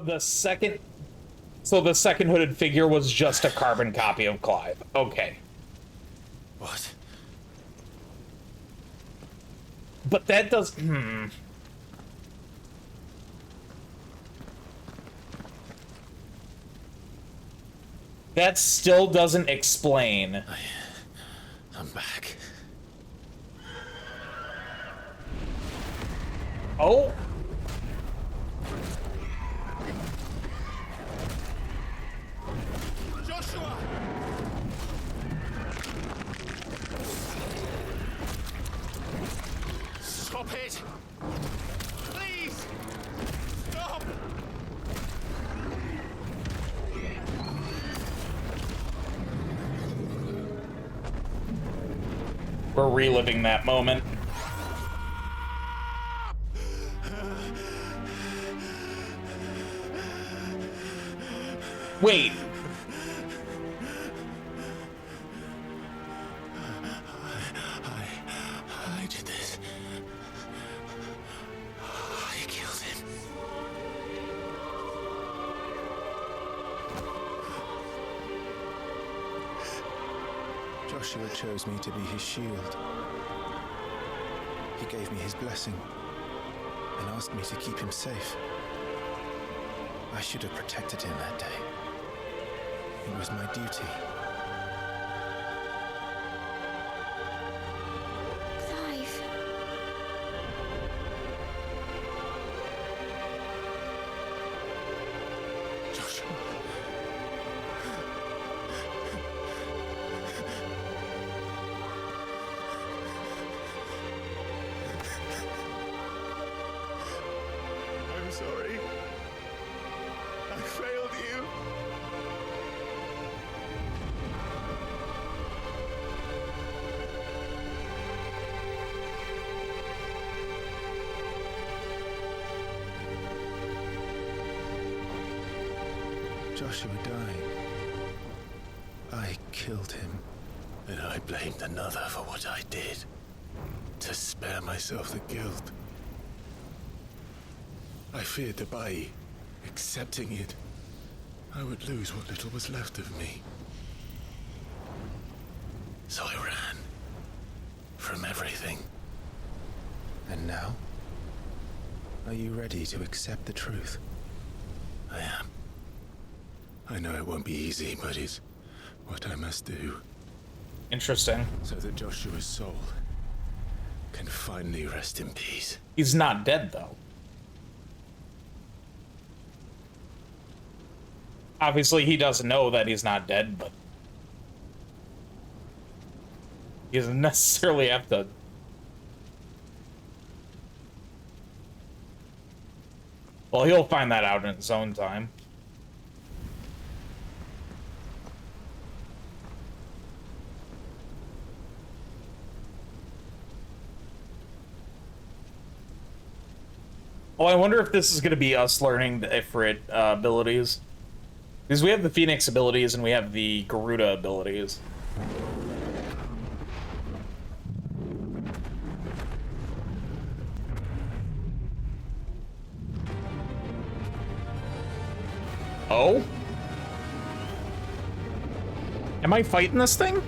the second hooded figure was just a carbon copy of Clive. Okay. What? But that does... That still doesn't explain. I'm back. Oh? Joshua! Stop it! Please! Stop! We're reliving that moment. Wait. I did this. I killed him. Joshua chose me to be his shield. He gave me his blessing and asked me to keep him safe. I should have protected him that day. It was my duty. Clive. Joshua. I'm sorry. I failed you. Joshua died. I killed him. And I blamed another for what I did. To spare myself the guilt. I feared that by accepting it, I would lose what little was left of me. So I ran. From everything. And now? Are you ready to accept the truth? I am. I know it won't be easy, but it's what I must do. Interesting. So that Joshua's soul can finally rest in peace. He's not dead, though. Obviously, he doesn't know that he's not dead, but he doesn't necessarily have to. Well, he'll find that out in his own time. Oh, I wonder if this is going to be us learning the IFRIT abilities. Because we have the Phoenix abilities and we have the Garuda abilities. Oh? Am I fighting this thing? No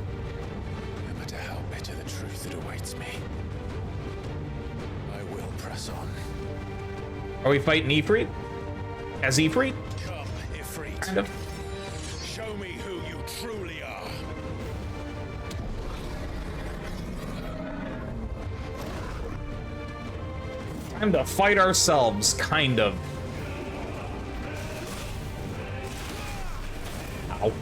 matter how bitter the truth that awaits me, I will press on. Are we fighting IFRIT? As IFRIT? Come, Ifrit. Kind of. Show me who you truly are. Time to fight ourselves, kind of. Ow.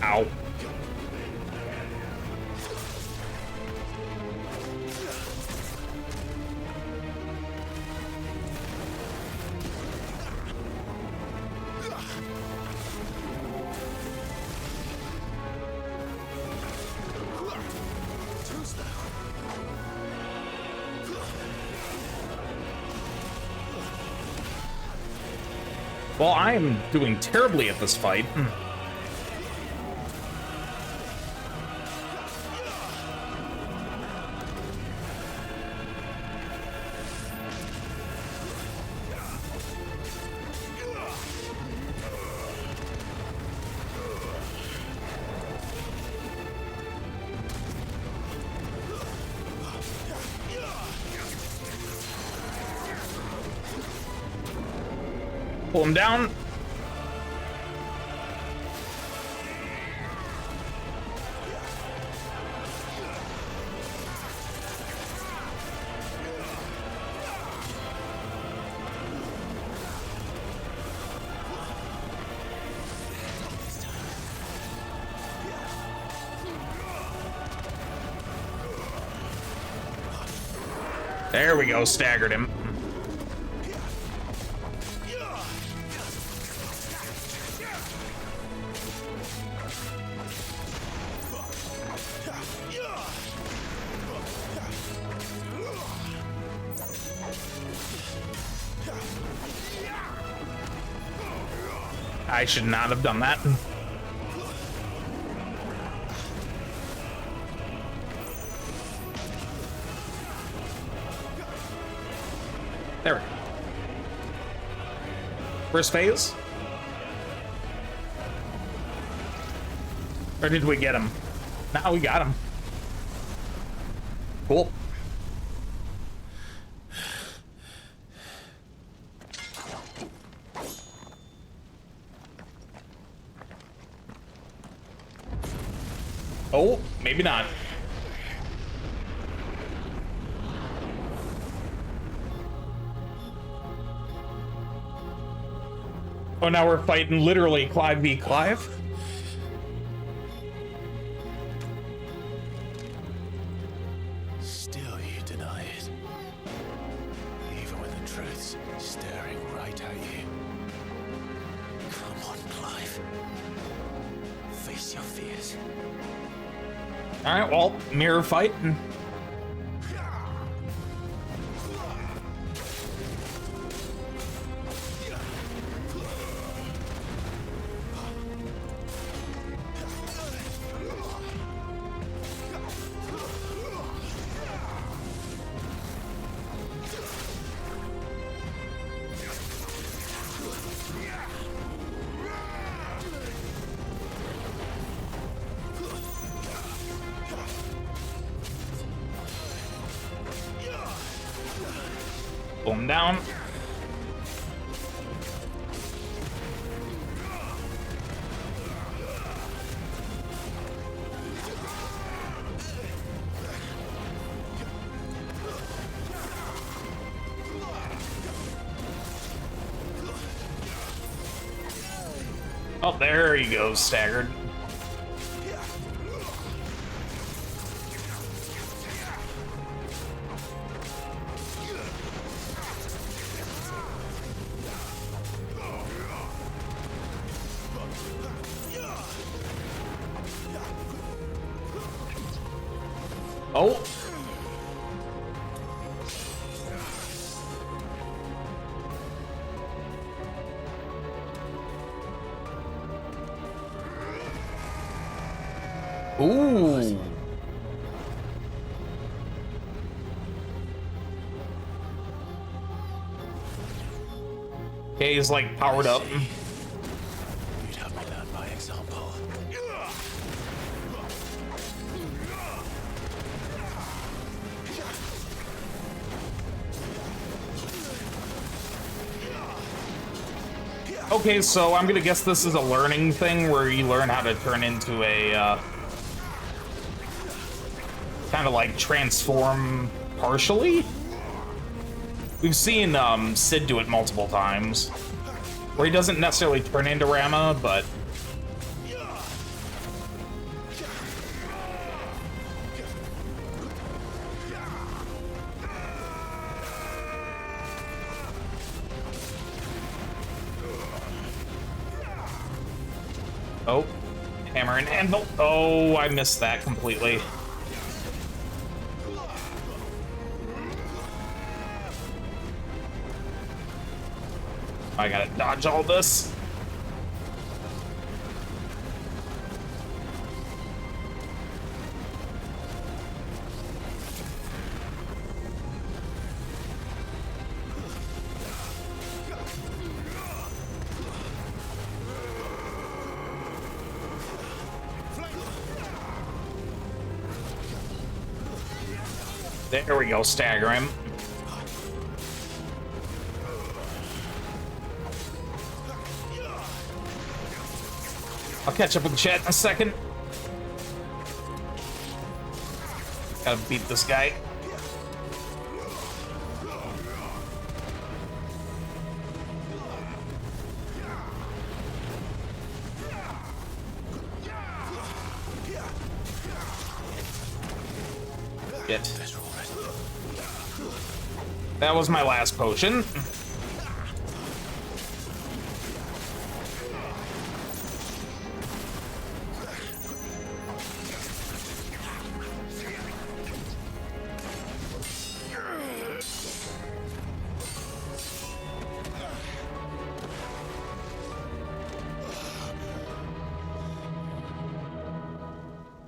Ow. Well, I am doing terribly at this fight. Pull him down. There we go, staggered him. I should not have done that. There we go. First phase? Or did we get him? No, we got him. Cool. Oh, maybe not. Oh, now we're fighting literally Clive v. Clive? Still you deny it. Even when the truth's staring right at you. Come on, Clive. Face your fears. Alright, well, mirror fight. Pull him down. Oh, there he goes, staggered. Oh. Ooh. Okay, he's like powered up. You'd have me learn by example. Okay, so I'm gonna guess this is a learning thing where you learn how to turn into a kind of like transform partially. We've seen Sid do it multiple times, where he doesn't necessarily turn into Rama, but oh, hammer and anvil. Oh, I missed that completely. I gotta dodge all this. There we go, stagger him. I'll catch up with the chat in a second. Gotta beat this guy. Get. That was my last potion.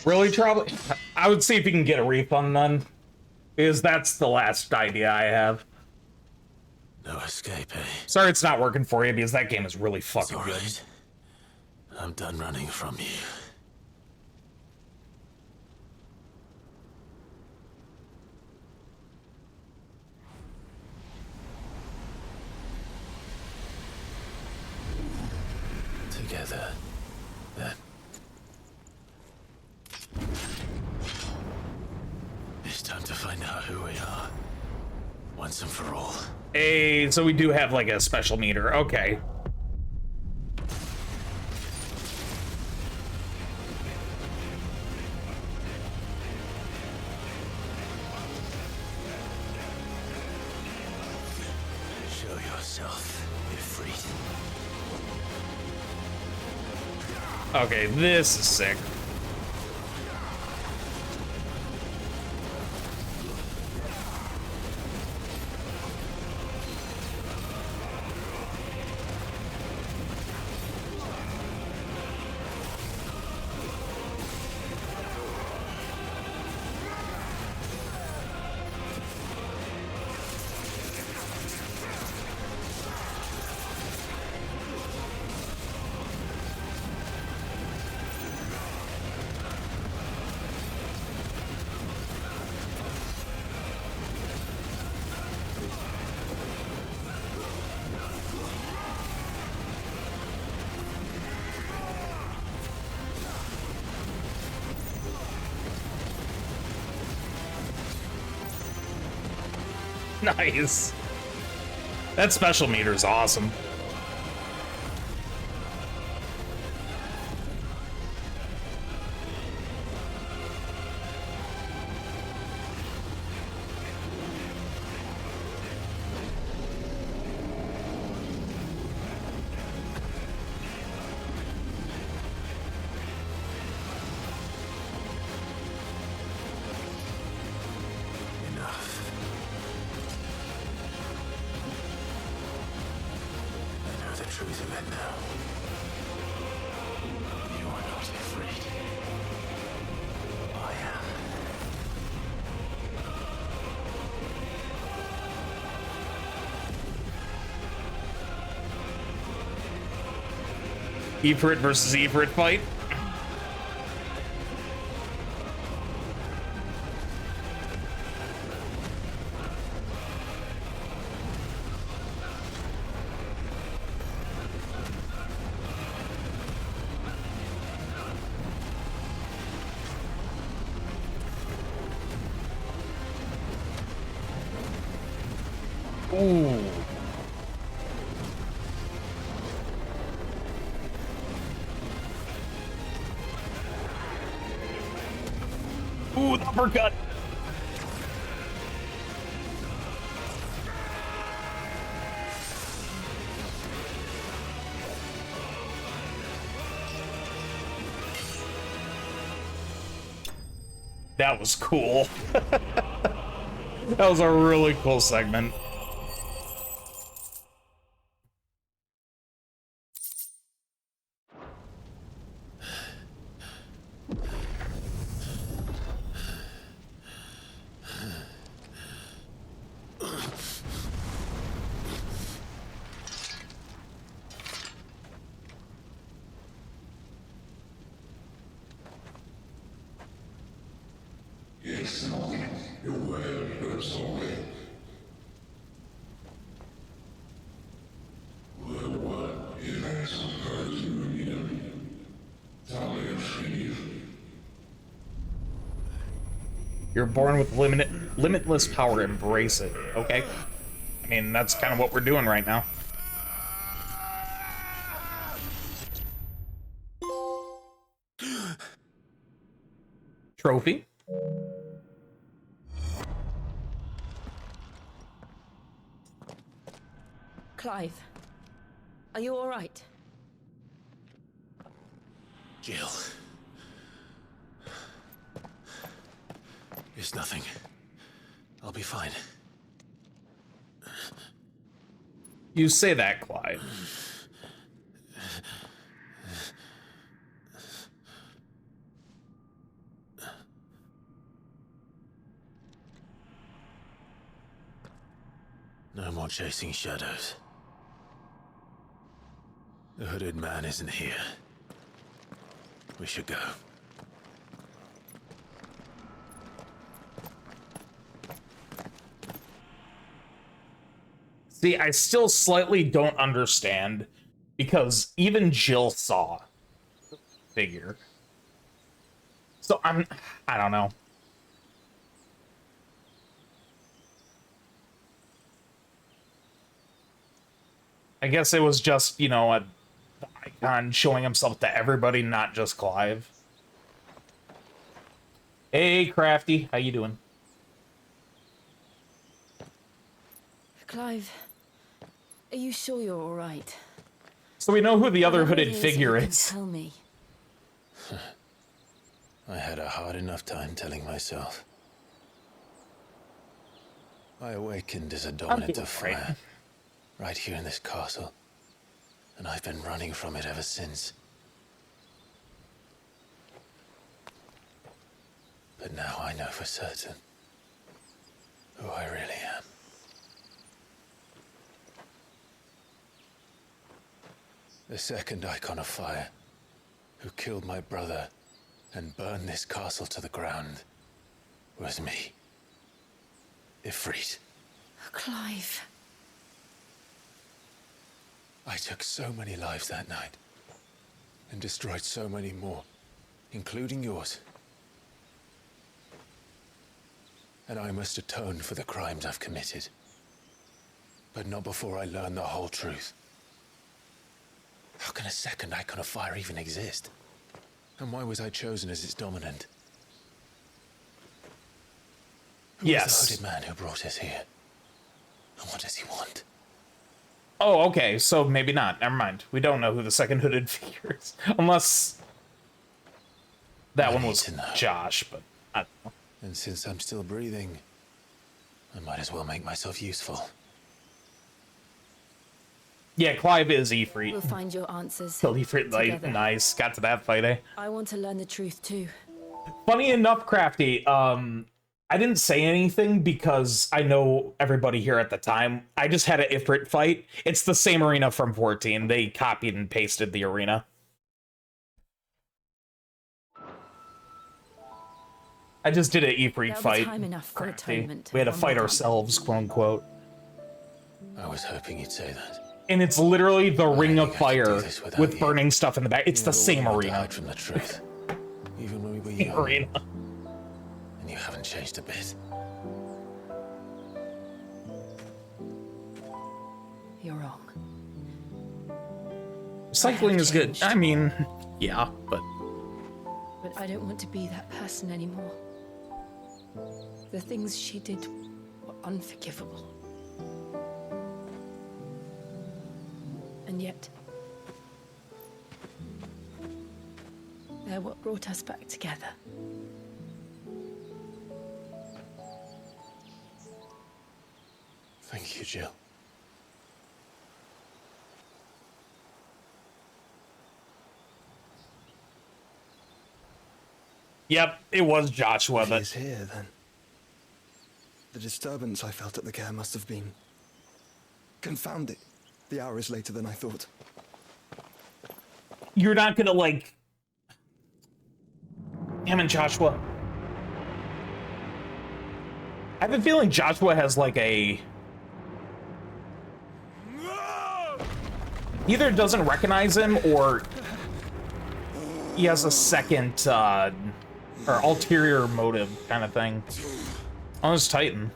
Really, Trouble? I would see if you can get a refund then. Because that's the last idea I have. No escape, eh? Sorry it's not working for you, because that game is really fucking It's all good. right. I'm done running from you. Together, then. It's time to find out who we are. Once and for all. Hey, so we do have like a special meter. Okay. Show yourself, IFRIT. Okay, this is sick. Nice. That special meter is awesome. Truth of it now. You are not afraid. I am. IFRIT versus IFRIT fight. Ooh. Ooh, the uppercut. That was cool. That was a really cool segment. It's not your word, but sorry. What is that You're born with limitless power. Embrace it. Okay. I mean, that's kind of what we're doing right now. Trophy. Clive, are you all right? Jill. It's nothing. I'll be fine. You say that, Clive. No more chasing shadows. The hooded man isn't here. We should go. See, I still slightly don't understand, because even Jill saw the figure. So I don't know. I guess it was just, you know, a icon showing himself to everybody, not just Clive. Hey, Crafty, how you doing? Clive, are you sure you're all right? So we know who the other Whatever it hooded figure you can is. Tell me. I had a hard enough time telling myself. I awakened as a dominant of fire, right here in this castle, and I've been running from it ever since. But now I know for certain who I really am. The second icon of fire, who killed my brother and burned this castle to the ground, was me. IFRIT. Clive. I took so many lives that night, and destroyed so many more, including yours. And I must atone for the crimes I've committed. But not before I learn the whole truth. How can a second icon of fire even exist? And why was I chosen as its dominant? Who was the hooded man who brought us here? And what does he want? Oh, okay, so maybe not. Never mind. We don't know who the second hooded figure is. Unless that one was Josh, but I don't know. And since I'm still breathing, I might as well make myself useful. Yeah, Clive is IFRIT. We'll find your answers. Killed IFRIT, like, together. nice. Got to that fight, eh? I want to learn the truth too. Funny enough, Crafty, I didn't say anything because I know everybody here at the time. I just had an IFRIT fight. It's the same arena from 14. They copied and pasted the arena. I just did an IFRIT fight. Time enough for atonement. We had to fight ourselves, quote unquote. I was hoping you'd say that. And it's literally the Ring of Fire with you. burning stuff in the back. It's the same arena. From the truth, even when we were young. Arena. And you haven't changed a bit. You're wrong. Cycling is good. I mean, yeah, but But I don't want to be that person anymore. The things she did were unforgivable. And yet, they're what brought us back together. Thank you, Jill. yep, it was Joshua. He is here, then. The disturbance I felt at the care must have been... confounded. The hour is later than I thought. You're not gonna, like... Damn it, Joshua. have a feeling Joshua has like a... either doesn't recognize him or he has a second, or ulterior motive kind of thing. Oh, it's Titan.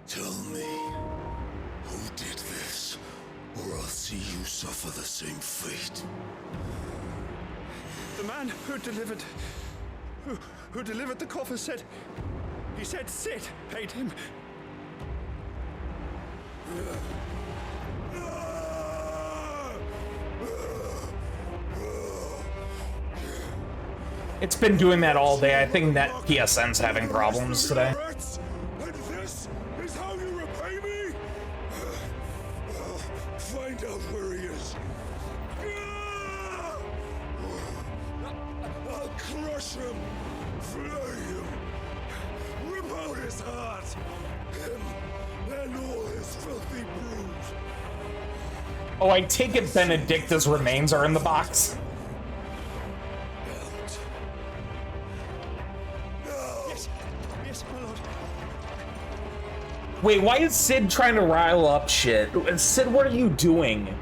Tell me, who did this, or I'll see you suffer the same fate. The man who delivered the coffer said, he said Sid paid him. It's been doing that all day. I think that PSN's having problems today. And this is how you repay me? Find out where he is. I'll crush him, flay him, rip out his heart, him and all his filthy brood. Oh, I take it Benedicta's remains are in the box. Yes, my lord. Wait, why is Sid trying to rile up shit? Sid, what are you doing?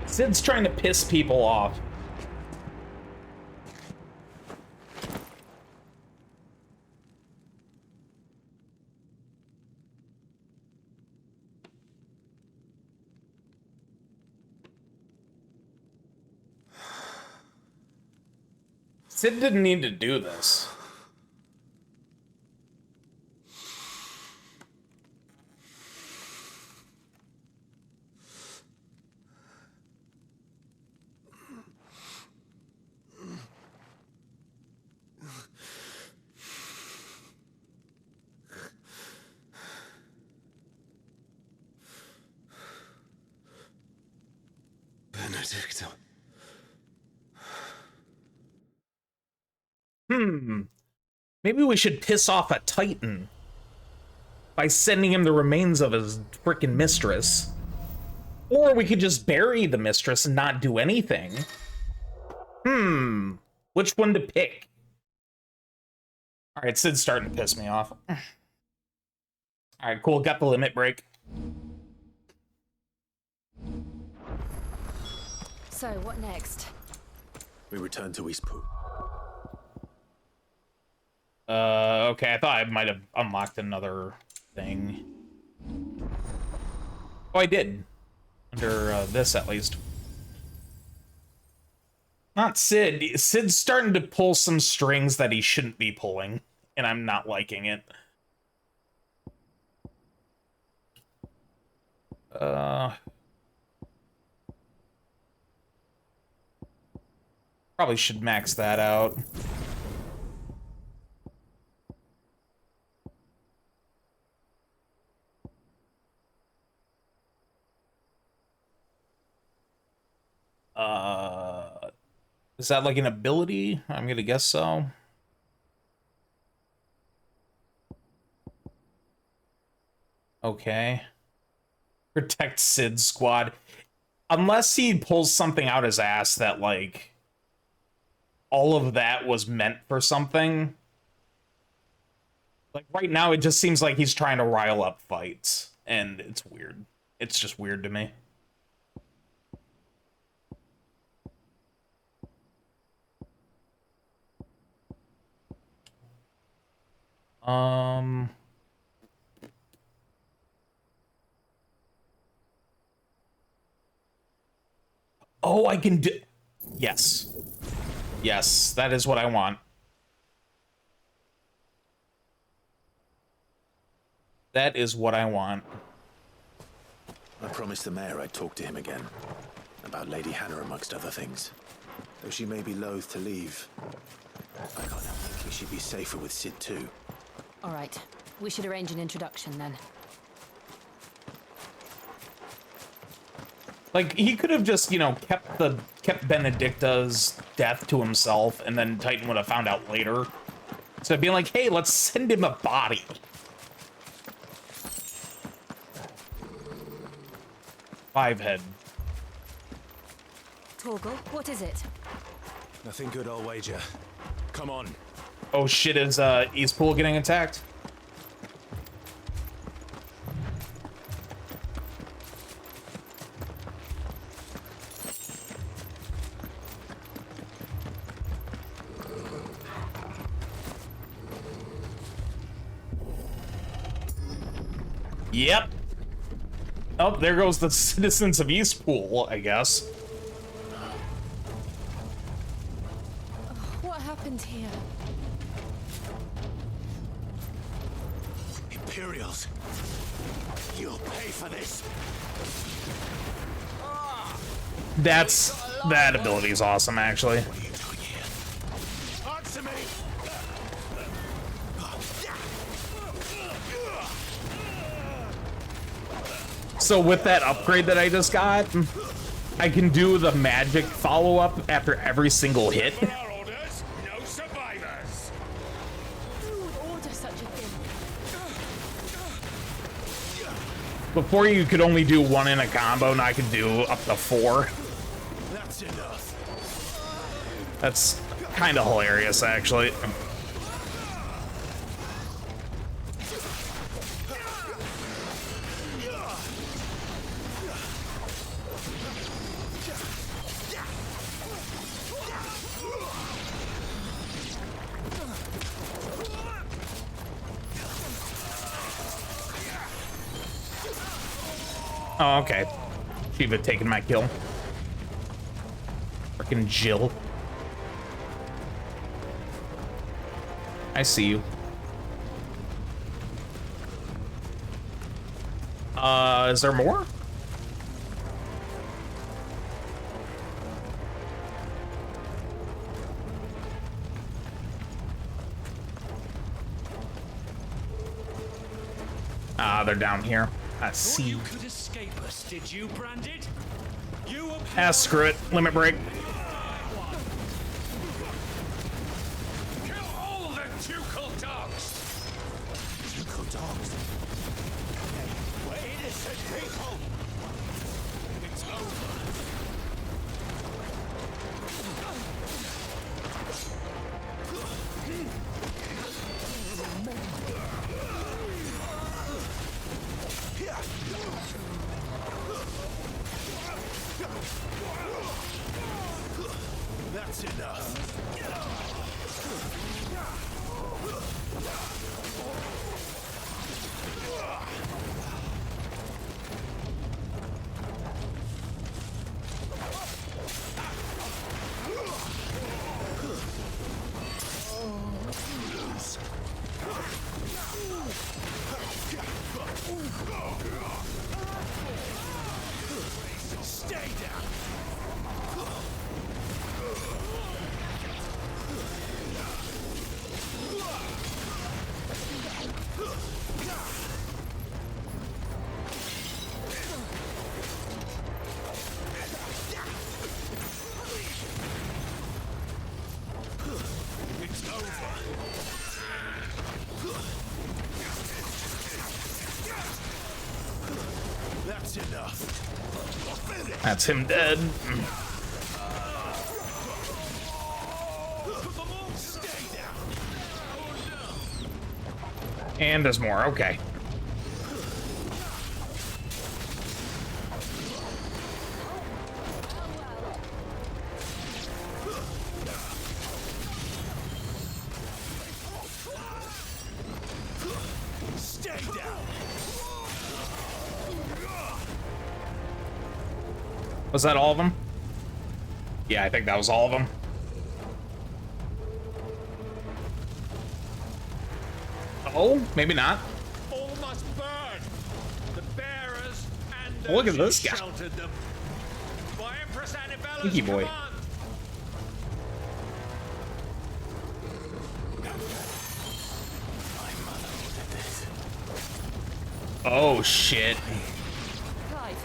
Sid's trying to piss people off. Sid didn't need to do this. Benedicta. Maybe we should piss off a Titan by sending him the remains of his frickin' mistress. Or we could just bury the mistress and not do anything. Which one to pick? Alright, Sid's starting to piss me off. Alright, cool, got the limit break. So, what next? We return to Eastpool. Okay, I thought I might have unlocked another thing. Oh, I did. Under this, at least. Not Sid. Sid's starting to pull some strings that he shouldn't be pulling, and I'm not liking it. Probably should max that out. Is that like an ability? I'm gonna guess so. Okay. Protect Sid's squad. Unless he pulls something out his ass that, like, all of that was meant for something. Like, right now, it just seems like he's trying to rile up fights. And it's weird. It's just weird to me. Oh, I can do... Yes. Yes, that is what I want. That is what I want. I promised the mayor I'd talk to him again. About Lady Hannah, amongst other things. Though she may be loath to leave, I can't help thinking she'd be safer with Sid too. All right. We should arrange an introduction then. Like, he could have just, you know, kept Benedicta's death to himself, and then Titan would have found out later. So being like, hey, let's send him a body. Five head. Torgal, what is it? Nothing good, I'll wager. Come on. Oh shit, is East Pool getting attacked? Yep. Oh, there goes the citizens of East Pool, I guess. What happened here? Imperials. You'll pay for this. That ability is awesome, actually. What are you doing here? Answer me! So with that upgrade that I just got, I can do the magic follow-up after every single hit. For our orders, no survivors. Who would order such a thing? Before you could only do one in a combo, now I can do up to 4. That's enough. That's kind of hilarious, actually. Oh, okay. Shiva taking my kill. Frickin' Jill. I see you. Is there more? Ah, they're down here. I see. You could escape us, did you, Branded? You Ah, screw it. Limit break. Kill all the Ducal dogs. Ducal dogs. We're innocent people. It's over. That's enough. Stay down. It's over. That's enough. That's him dead. Stay down. And there's more. Okay. Stay down. Was that all of them? Yeah, I think that was all of them. Oh, maybe not. All must burn. The bearers and Oh, look at those this who guy. sheltered them. By Empress Annibella's Sneaky boy. command. Oh, shit. Clive,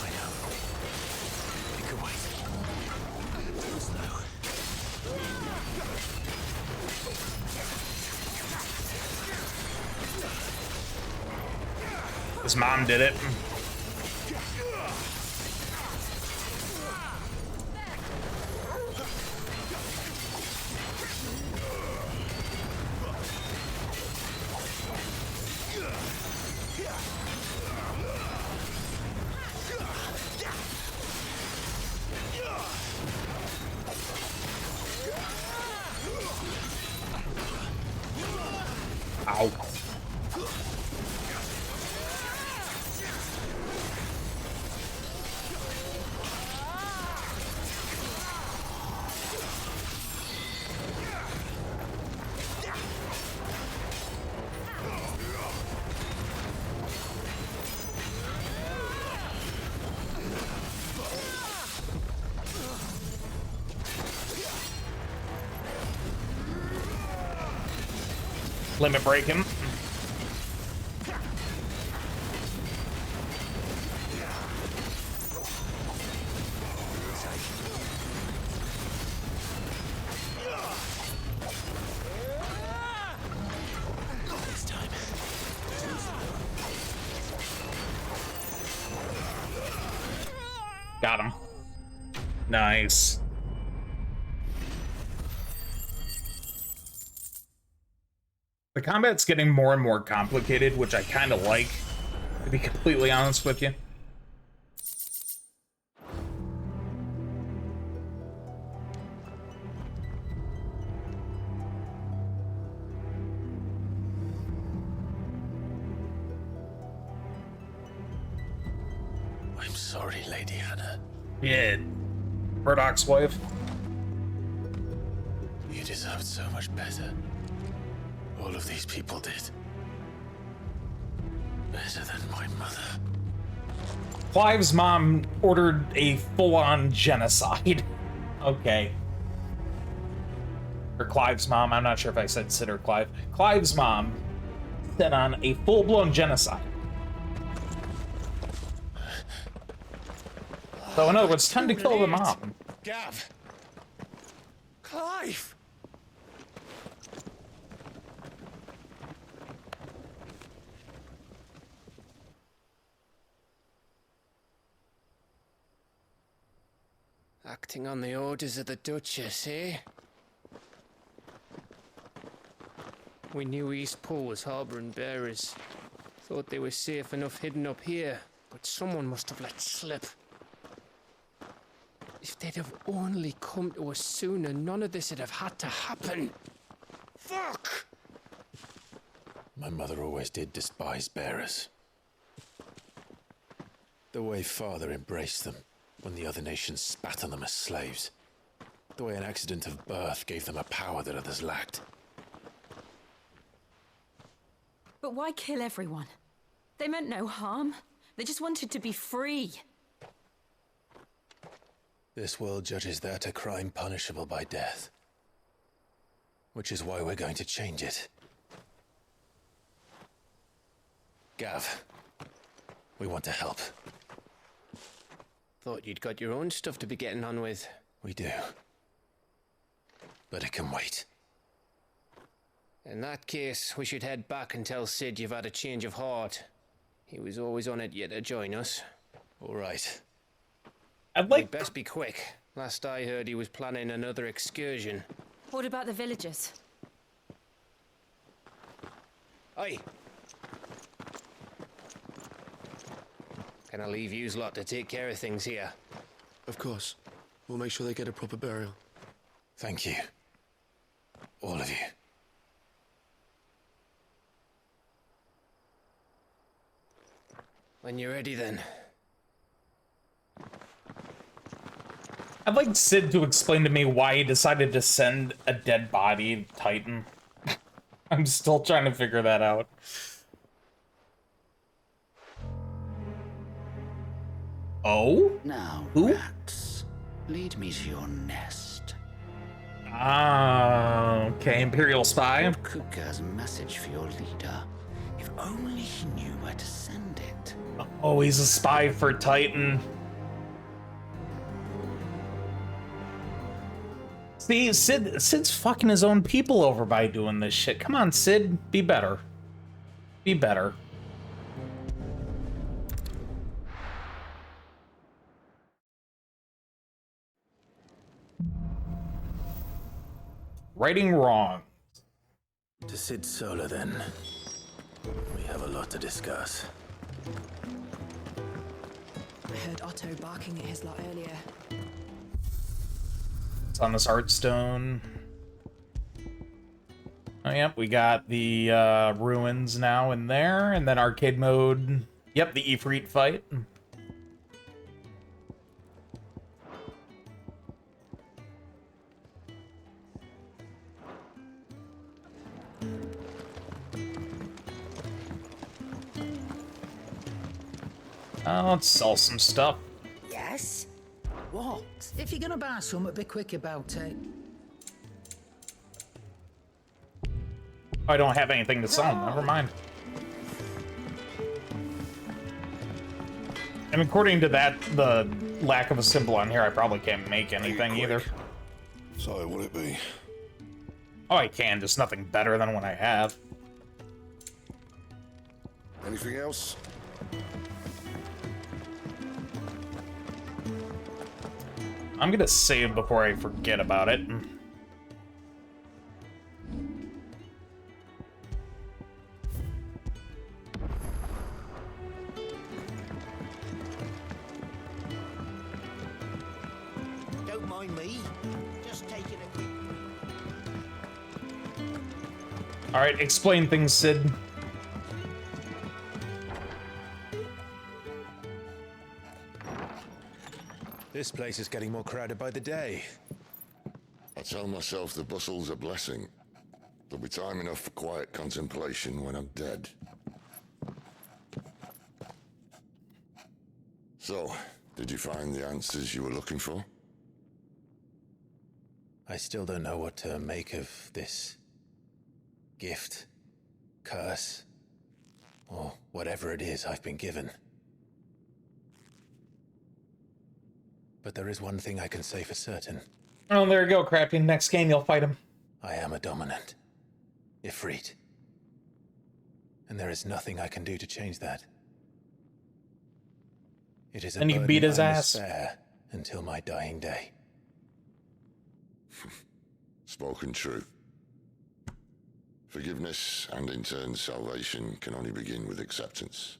I know. We could wait. Too slow. His mom did it. Ow. Limit break him. Got him. Nice. The combat's getting more and more complicated, which I kind of like, to be completely honest with you. I'm sorry, Lady Hannah. Yeah. Murdoch's wife. You deserved so much better. All of these people did. Better than my mother. Clive's mom ordered a full-on genocide. Okay. Or Clive's mom, I'm not sure if I said Sid or Clive. Clive's mom set on a full-blown genocide. So in other words, time to kill the mom. Gav! Clive! Acting on the orders of the Duchess, eh? We knew East Pool was harbouring bearers. Thought they were safe enough hidden up here, but someone must have let slip. If they'd have only come to us sooner, none of this would have had to happen. Fuck! My mother always did despise bearers. The way Father embraced them when the other nations spat on them as slaves. The way an accident of birth gave them a power that others lacked. But why kill everyone? They meant no harm. They just wanted to be free. This world judges that a crime punishable by death. Which is why we're going to change it. Gav, we want to help. Thought you'd got your own stuff to be getting on with. We do. But it can wait. In that case, we should head back and tell Sid you've had a change of heart. He was always on it yet to join us. All right. I'd like... We'd best be quick. Last I heard, he was planning another excursion. What about the villagers? Aye. Can I leave yous lot to take care of things here? Of course. We'll make sure they get a proper burial. Thank you. All of you. When you're ready, then. I'd like Sid to explain to me why he decided to send a dead body to Titan. I'm still trying to figure that out. Oh? Now, Who? rats, lead me to your nest. Ah, okay, Imperial spy. Lord Kupka's message for your leader. If only he knew where to send it. Oh, he's a spy for Titan. See, Sid's fucking his own people over by doing this shit. Come on, Sid, be better. Be better. Righting wrong. To Sid Solar, then. We have a lot to discuss. I heard Otto barking at his lot earlier. It's on this art stone. Oh, yep, we got the ruins now in there, and then arcade mode. Yep, the IFRIT fight. Let's sell some stuff. Yes? What? If you're gonna buy something, be quick about it. I don't have anything to sell. Never mind. And according to that, the lack of a symbol on here, I probably can't make anything either. So, will it be? Oh, I can, just nothing better than what I have. Anything else? I'm gonna save before I forget about it. Don't mind me. Just taking a quick... Alright, explain things, Sid. This place is getting more crowded by the day. I tell myself the bustle's a blessing. There'll be time enough for quiet contemplation when I'm dead. So, did you find the answers you were looking for? I still don't know what to make of this gift, curse, or whatever it is I've been given. But there is one thing I can say for certain. Oh, there you go, Crappy. Next game, you'll fight him. I am a dominant. Ifrit. And there is nothing I can do to change that. It is a And you beat his burden I ass. must bear until my dying day. Spoken true. Forgiveness and in turn salvation can only begin with acceptance.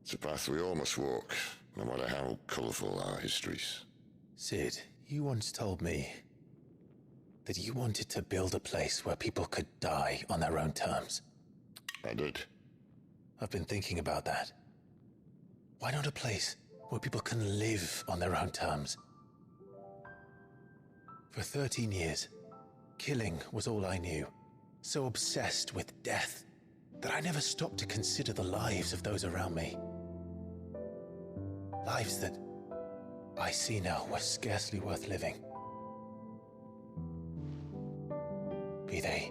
It's a path we all must walk, no matter how colourful our histories. Sid, you once told me that you wanted to build a place where people could die on their own terms. I did. I've been thinking about that. Why not a place where people can live on their own terms? For 13 years, killing was all I knew. So obsessed with death that I never stopped to consider the lives of those around me. Lives that I see now were scarcely worth living. Be they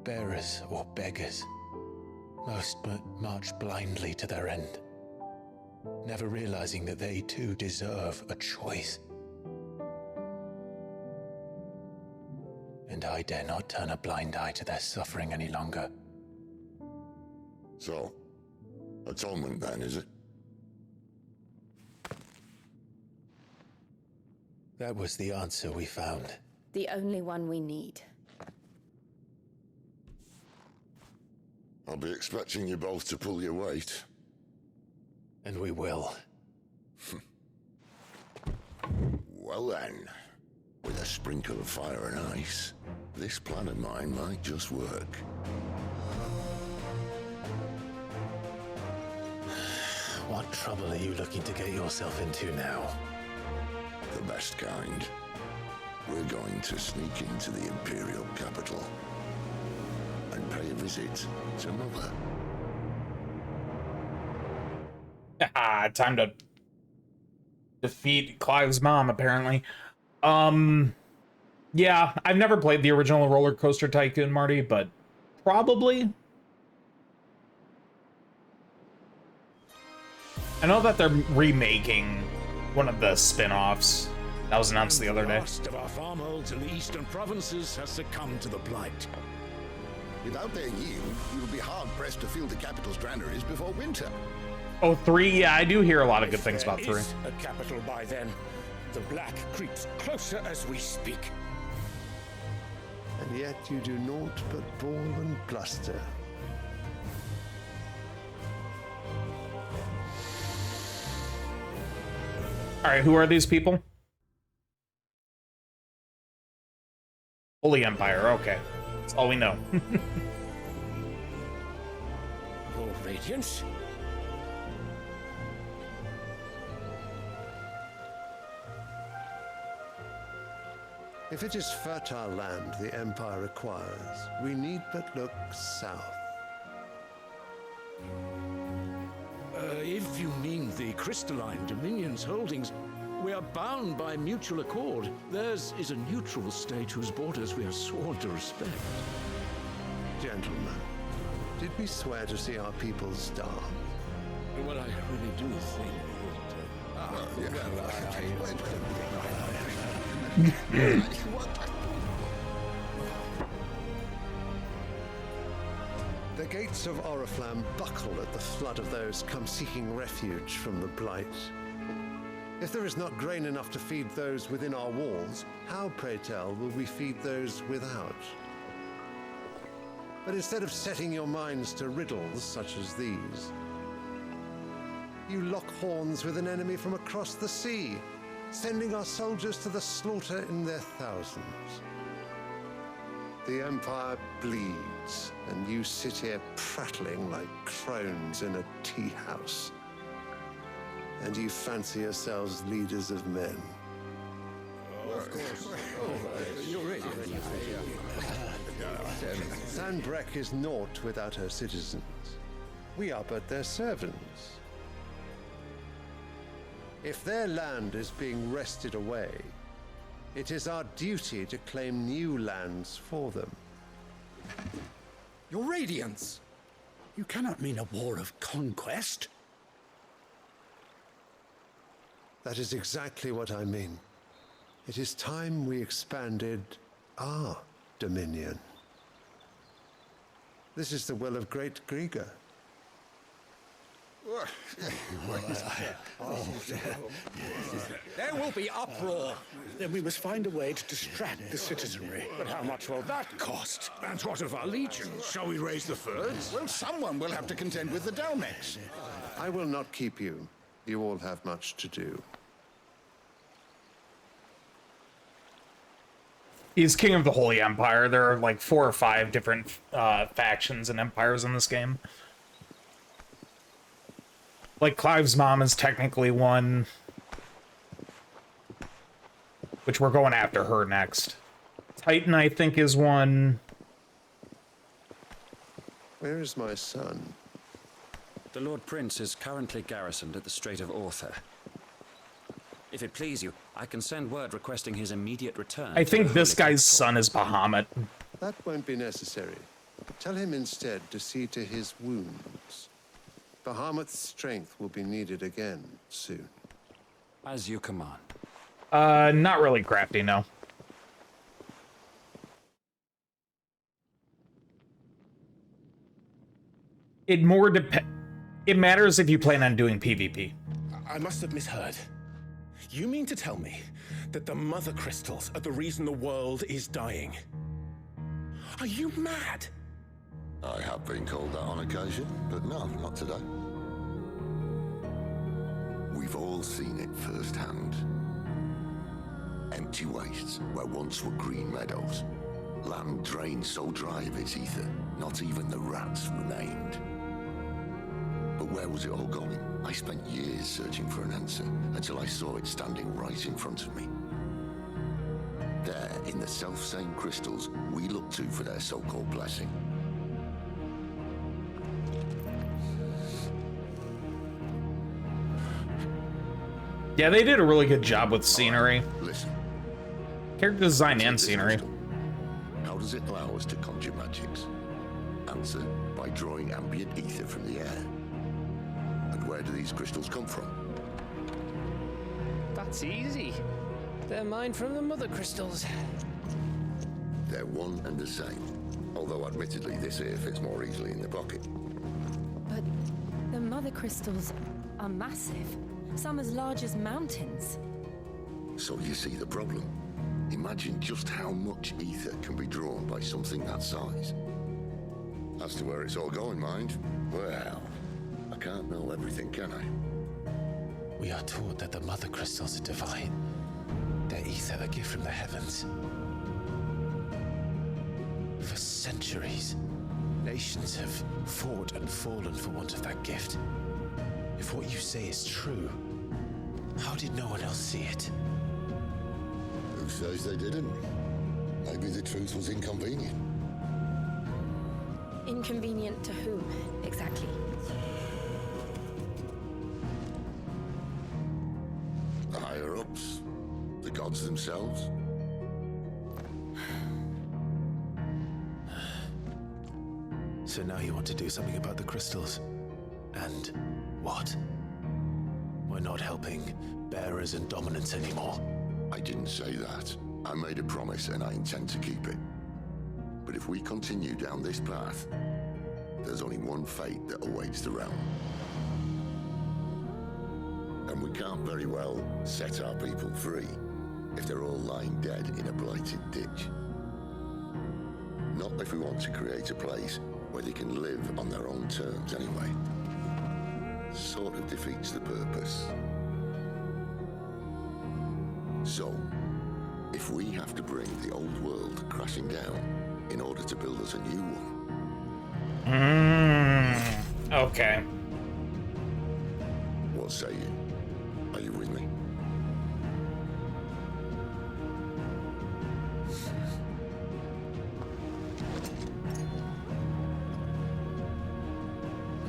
bearers or beggars, most march blindly to their end, never realizing that they too deserve a choice. And I dare not turn a blind eye to their suffering any longer. So, atonement then, is it? That was the answer we found. The only one we need. I'll be expecting you both to pull your weight. And we will. Well then, with a sprinkle of fire and ice, this plan of mine might just work. What trouble are you looking to get yourself into now? The best kind. We're going to sneak into the Imperial capital and pay a visit to Mother. Time to defeat Clive's mom, apparently. Yeah, I've never played the original Roller Coaster Tycoon, Marty, but probably. I know that they're remaking one of the spin-offs that was announced the other day. The last of our farmholds in the eastern provinces has succumbed to the blight. Without their yield, you will be hard-pressed to fill the capital's granaries before winter. Oh, 3? Yeah, I do hear a lot of good things about 3. There is a capital by then. The black creeps closer as we speak. And yet you do naught but ball and bluster. Alright, who are these people? Holy Empire, okay. That's all we know. Your Radiance? If it is fertile land the Empire requires, we need but look south. If you mean the crystalline Dominion's holdings, we are bound by mutual accord. Theirs is a neutral state whose borders we are sworn to respect. Gentlemen, did we swear to see our people starve? Well, I really do think that... The gates of Oriflamme buckle at the flood of those come seeking refuge from the Blight. If there is not grain enough to feed those within our walls, how, pray tell, will we feed those without? But instead of setting your minds to riddles such as these, you lock horns with an enemy from across the sea, sending our soldiers to the slaughter in their thousands. The Empire bleeds, and you sit here prattling like crones in a tea house. And you fancy yourselves leaders of men. Of course. You're ready. Sanbreque is naught without her citizens. We are but their servants. If their land is being wrested away, it is our duty to claim new lands for them. Your Radiance! You cannot mean a war of conquest. That is exactly what I mean. It is time we expanded our dominion. This is the will of great Grieger. There will be uproar. Then we must find a way to distract the citizenry. But how much will that cost? And what of our legions? Shall we raise the furs? Well, someone will have to contend with the Dalmex. I will not keep you. You all have much to do. He's king of the Holy Empire. There are like 4 or 5 different factions and empires in this game. Like, Clive's mom is technically one, which we're going after her next. Titan, I think, is one. Where is my son? The Lord Prince is currently garrisoned at the Strait of Author. If it please you, I can send word requesting his immediate return. I think this guy's son is Bahamut. That won't be necessary. Tell him instead to see to his wounds. Bahamut's strength will be needed again soon. As you command. Not really crafty, no. It matters if you plan on doing PvP. I must have misheard. You mean to tell me that the Mother Crystals are the reason the world is dying? Are you mad? I have been called that on occasion, but no, not today. We've all seen it firsthand. Empty wastes where once were green meadows. Land drained so dry of its ether, not even the rats remained. But where was it all going? I spent years searching for an answer until I saw it standing right in front of me. There, in the self-same crystals we look to for their so-called blessing. Yeah, they did a really good job with scenery. Listen. Character design and scenery. How does it allow us to conjure magics? Answer, by drawing ambient ether from the air. And where do these crystals come from? That's easy. They're mined from the Mother Crystals. They're one and the same. Although admittedly this here fits more easily in the pocket. But the Mother Crystals are massive. Some as large as mountains. So you see the problem. Imagine just how much ether can be drawn by something that size. As to where it's all going, mind, well, I can't know everything, can I? We are taught that the Mother Crystals are divine. Their ether a gift from the heavens. For centuries. Nations have fought and fallen for want of that gift. If what you say is true, how did no one else see it? Who says they didn't? Maybe the truth was inconvenient. Inconvenient to whom, exactly? The higher-ups? The gods themselves? So now you want to do something about the crystals. And what? We're not helping bearers and dominants anymore. I didn't say that. I made a promise and I intend to keep it. But if we continue down this path, there's only one fate that awaits the realm. And we can't very well set our people free if they're all lying dead in a blighted ditch. Not if we want to create a place where they can live on their own terms anyway. Sort of defeats the purpose. So, if we have to bring the old world crashing down in order to build us a new one. Okay. What say you? Are you with me?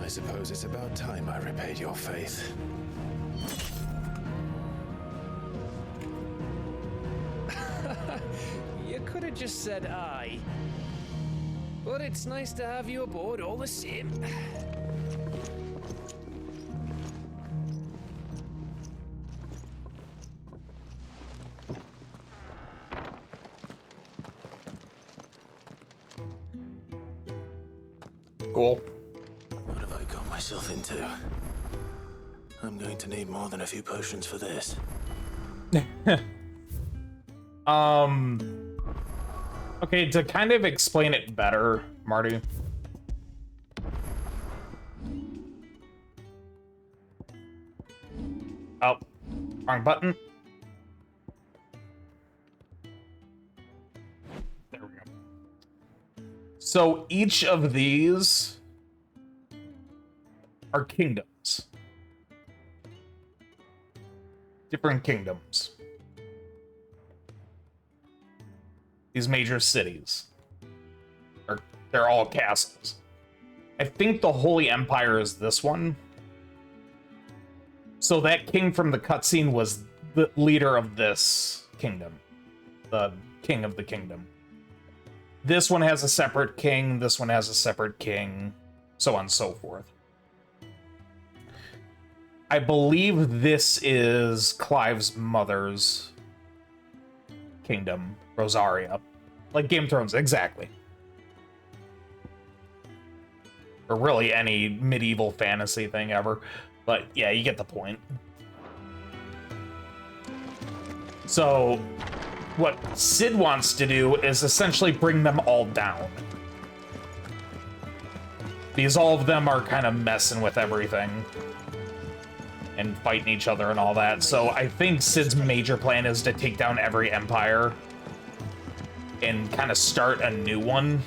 I suppose it's about time I repaid your faith. You could have just said aye. But it's nice to have you aboard all the same. Cool. What have I got myself into? I'm going to need more than a few potions for this. Okay, to kind of explain it better, Marty. Oh, wrong button. There we go. So each of these are kingdoms. Different kingdoms. These major cities. They're all castles. I think the Holy Empire is this one. So that king from the cutscene was the leader of this kingdom. The king of the kingdom. This one has a separate king, this one has a separate king, so on and so forth. I believe this is Clive's mother's kingdom, Rosaria. Like Game of Thrones, exactly. Or really any medieval fantasy thing ever. But yeah, you get the point. So, what Sid wants to do is essentially bring them all down. Because all of them are kind of messing with everything. And fighting each other and all that. So I think Sid's major plan is to take down every empire. And kind of start a new one.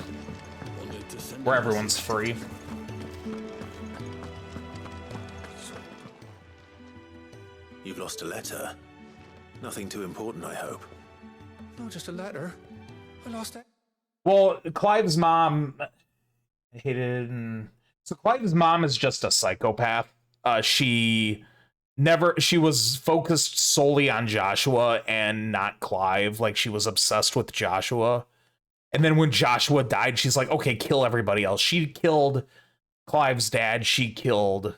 Where everyone's free. You've lost a letter. Nothing too important, I hope. Not just a letter. I lost it. Well, Clive's mom hated... So Clive's mom is just a psychopath. She was focused solely on Joshua and not Clive. Like, she was obsessed with Joshua. And then when Joshua died, she's like, okay, kill everybody else. She killed Clive's dad. She killed...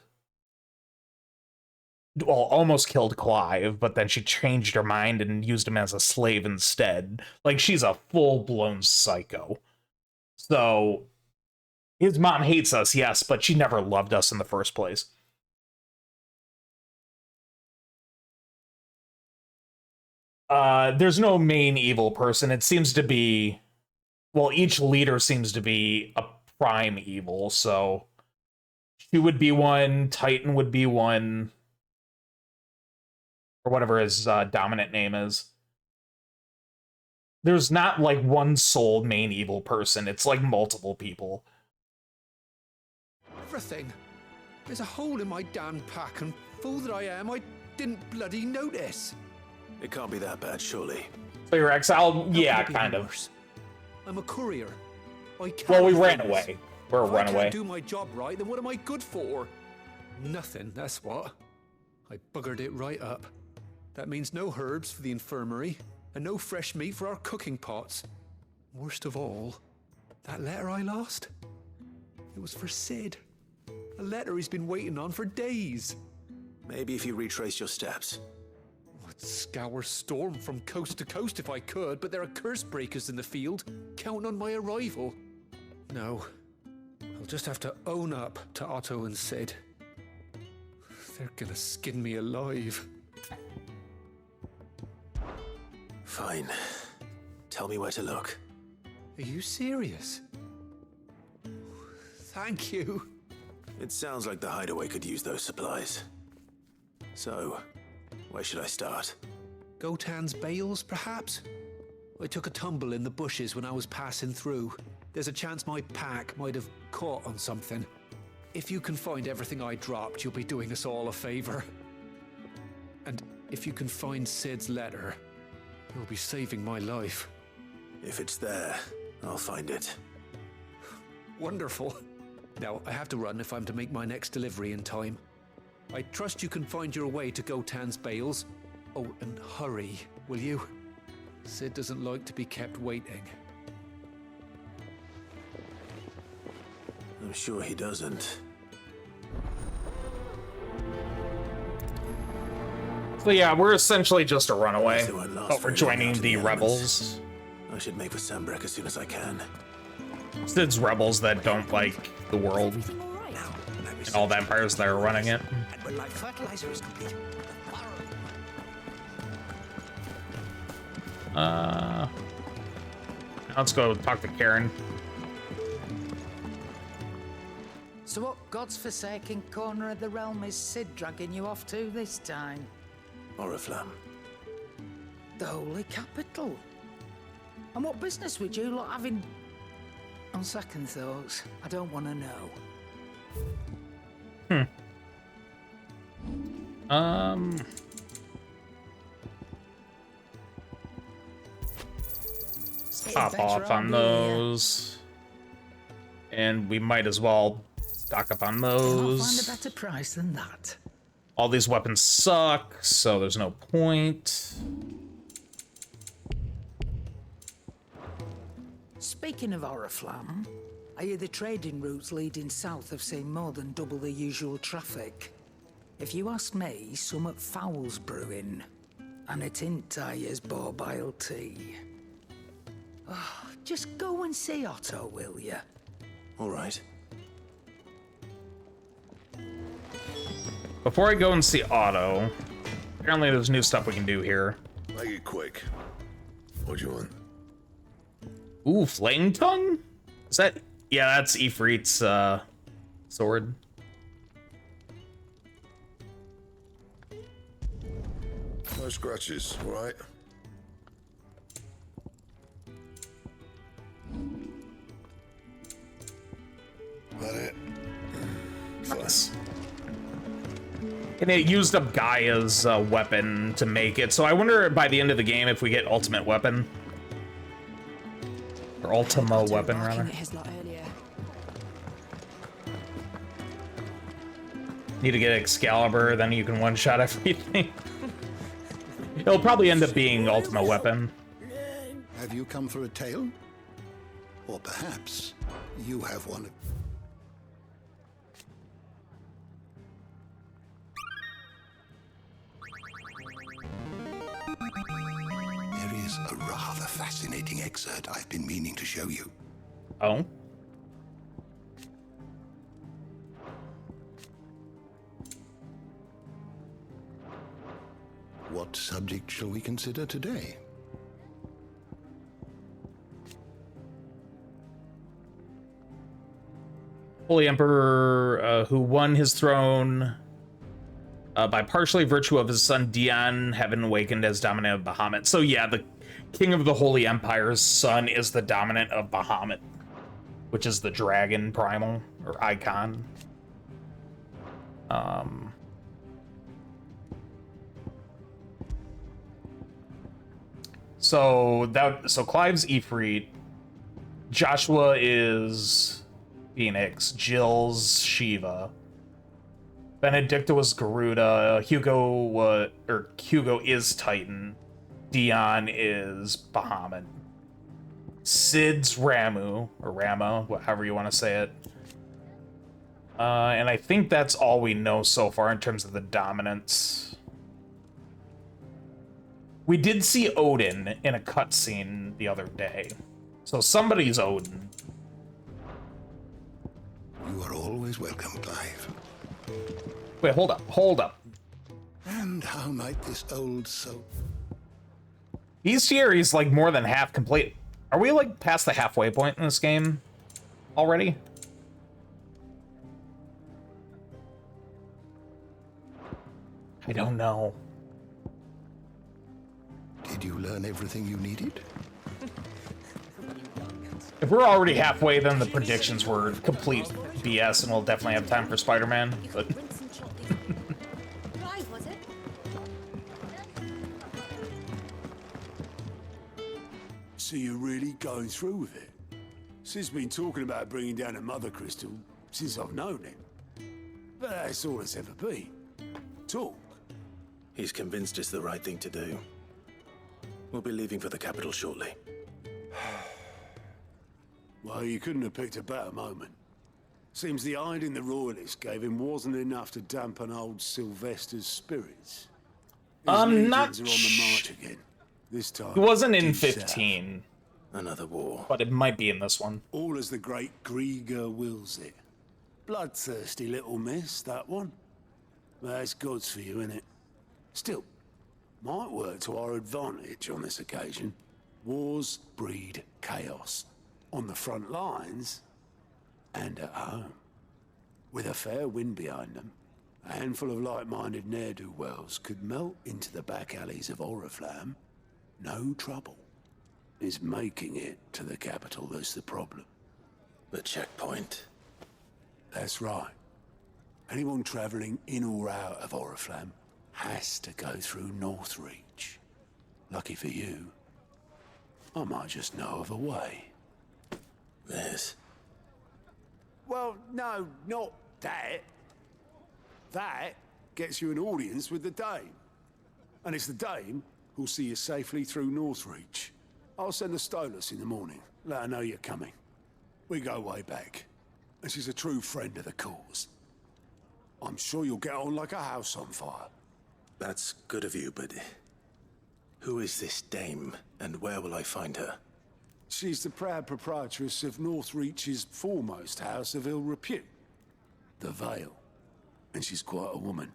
Well, almost killed Clive, but then she changed her mind and used him as a slave instead. Like, she's a full-blown psycho. So, his mom hates us, yes, but she never loved us in the first place. There's no main evil person. It seems to be... Well, each leader seems to be a prime evil, so... She would be one, Titan would be one... Or whatever his dominant name is. There's not like one sole main evil person. It's like multiple people. Everything. There's a hole in my damn pack, and fool that I am, I didn't bloody notice. It can't be that bad, surely. So you're exiled? Yeah, kind of. I'm a courier. Well, we ran away. We're a If I runaway. can't do my job right, then what am I good for? Nothing, that's what. I buggered it right up. That means no herbs for the infirmary, and no fresh meat for our cooking pots. Worst of all, that letter I lost? It was for Sid. A letter he's been waiting on for days. Maybe if you retrace your steps. I'd scour Storm from coast to coast if I could, but there are curse breakers in the field, counting on my arrival. No, I'll just have to own up to Otto and Sid. They're gonna skin me alive. Fine. Tell me where to look. Are you serious? Thank you. It sounds like the hideaway could use those supplies. So, where should I start? Gotan's bales, perhaps? I took a tumble in the bushes when I was passing through. There's a chance my pack might have caught on something. If you can find everything I dropped, you'll be doing us all a favor. And if you can find Sid's letter, you'll be saving my life. If it's there, I'll find it. Wonderful. Now, I have to run if I'm to make my next delivery in time. I trust you can find your way to Gotan's bales. Oh, and hurry, will you? Sid doesn't like to be kept waiting. I'm sure he doesn't. So yeah, we're essentially just a runaway. But we're joining the rebels. I should make for Sambrek as soon as I can. Sid's rebels that don't like the world. And all the empires that are running it. When my fertilizer is complete. Let's go talk to Karen. So what God's forsaken corner of the realm is Sid dragging you off to this time? Oriflamme. The holy capital. And what business would you lot have in... On second thoughts, I don't want to know. Pop off on those. And we might as well stock up on I'll those. find a better price than that. All these weapons suck, so there's no point. Speaking of Oriflamme, I hear the trading routes leading south have seen more than double the usual traffic. If you ask me, summat foul's brewing. And it ain't Tyre's borbile tea. Oh, just go and see Otto, will you? All right. Before I go and see Otto, apparently there's new stuff we can do here. Make it quick. What do you want? Ooh, Flame Tongue? Is that... Yeah, that's Ifrit's, sword. No scratches, all right? That it? Nice. And it used up Gaia's weapon to make it, so I wonder by the end of the game if we get ultimate weapon. Or Ultima weapon, rather. Need to get Excalibur, then you can one-shot everything. It'll probably end up being Ultima weapon. Have you come for a tale? Or perhaps you have one. There is a rather fascinating excerpt I've been meaning to show you. Oh? What subject shall we consider today? Holy Emperor, who won his throne by partially virtue of his son Dion, having awakened as dominant of Bahamut. So yeah, the King of the Holy Empire's son is the dominant of Bahamut, which is the dragon primal or icon. So Clive's Ifrit, Joshua is Phoenix, Jill's Shiva, Benedicta was Garuda, Hugo is Titan, Dion is Bahamut, Sid's Ramu or Rama, however you want to say it. And I think that's all we know so far in terms of the dominance. We did see Odin in a cutscene the other day. So somebody's Odin. You are always welcome, Clive. Wait, hold up. And how might this old soul... Bestiary's like more than half complete. Are we like past the halfway point in this game already? I don't know. Did you learn everything you needed? If we're already halfway, then the predictions were complete BS, and we'll definitely have time for Spider-Man, but... So you're really going through with it? Sid's been talking about bringing down a Mother Crystal since I've known him. But that's all it's ever been. Talk. He's convinced it's the right thing to do. We'll be leaving for the capital shortly. Well, you couldn't have picked a better moment. Seems the hiding the Royalists gave him wasn't enough to dampen old Sylvester's spirits. His not legions are on the march again. This time. He wasn't in due 15. Another war. But it might be in this one. All as the great Grieger wills it. Bloodthirsty little miss, that one. That's God's for you, innit? Still, might work to our advantage on this occasion. Wars breed chaos. On the front lines, and at home. With a fair wind behind them, a handful of like-minded ne'er-do-wells could melt into the back alleys of Oriflamme. No trouble. It's making it to the capital that's the problem. The checkpoint. That's right. Anyone travelling in or out of Oriflamme has to go through Northreach. Lucky for you, I might just know of a way. This? Well, no, not that. That gets you an audience with the Dame. And it's the Dame who'll see you safely through Northreach. I'll send the Stolas in the morning. Let her know you're coming. We go way back. And she's a true friend of the cause. I'm sure you'll get on like a house on fire. That's good of you, but... who is this Dame, and where will I find her? She's the proud proprietress of Northreach's foremost house of ill repute, the Vale. And she's quite a woman,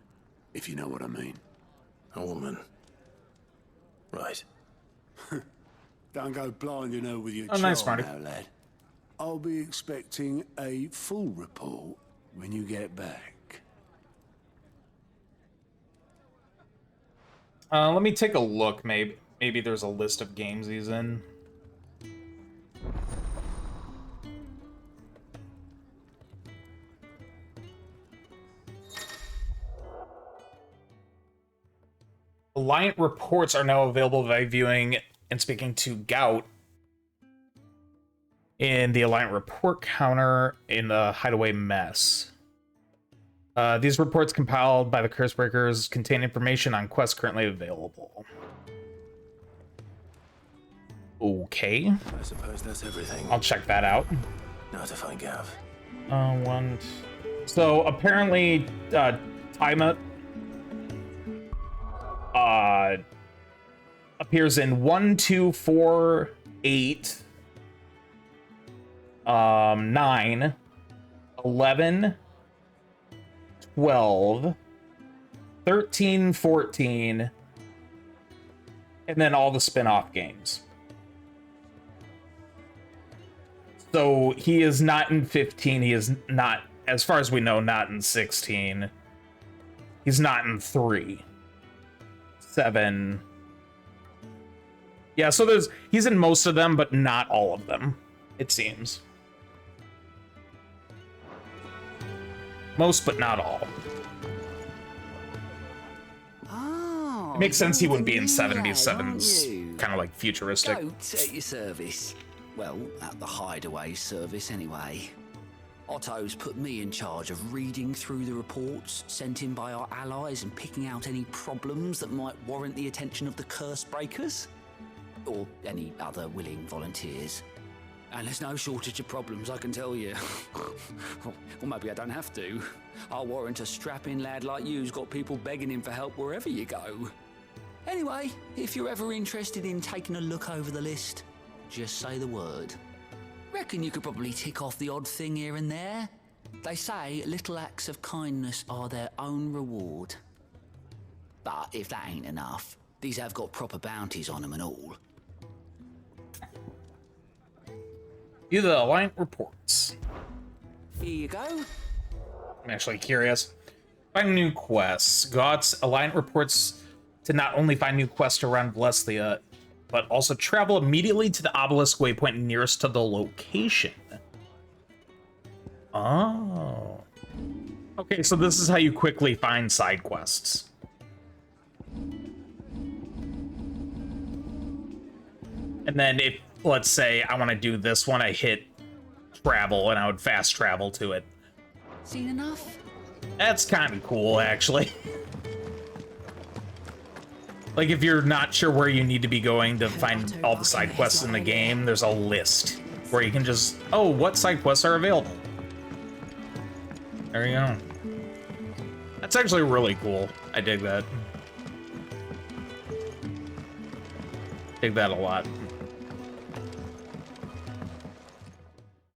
if you know what I mean. A woman? Right. Don't go blinding her with your nice, charm Marty. now, lad. I'll be expecting a full report when you get back. Let me take a look, maybe there's a list of games he's in. Alliant reports are now available by viewing and speaking to Gout in the Alliant report counter in the Hideaway Mess. These reports compiled by the Cursebreakers contain information on quests currently available. Okay. I suppose that's everything. I'll check that out. Now to find Gav. So apparently, Tiamat appears in 1, 2, 4, 8, 9, 11, 12, 13, 14, and then all the spin-off games. So he is not in 15, he is not, as far as we know, not in 16. He's not in 3, 7, Yeah, so he's in most of them, but not all of them, it seems. Most, but not all. Oh, It makes sense he wouldn't be in you're the new lad, 77's, aren't you? kind of like futuristic. Goat at your service. Well, at the hideaway service anyway. Otto's put me in charge of reading through the reports sent in by our allies and picking out any problems that might warrant the attention of the curse breakers. Or any other willing volunteers. And there's no shortage of problems, I can tell you. Well, maybe I don't have to. I'll warrant a strapping lad like you's got people begging him for help wherever you go. Anyway, if you're ever interested in taking a look over the list, just say the word. Reckon you could probably tick off the odd thing here and there. They say little acts of kindness are their own reward. But if that ain't enough, these have got proper bounties on them and all. View the Alliant reports. Here you go. I'm actually curious. Find new quests. God's Alliant reports to not only find new quests around Valisthea, but also travel immediately to the obelisk waypoint nearest to the location. Oh. Okay, so this is how you quickly find side quests. And then if, let's say, I want to do this one, I hit travel, and I would fast travel to it. Seen enough? That's kind of cool, actually. Like, if you're not sure where you need to be going to find all the side quests in the game, there's a list where you can just, oh, what side quests are available? There you go. That's actually really cool. I dig that. Dig that a lot.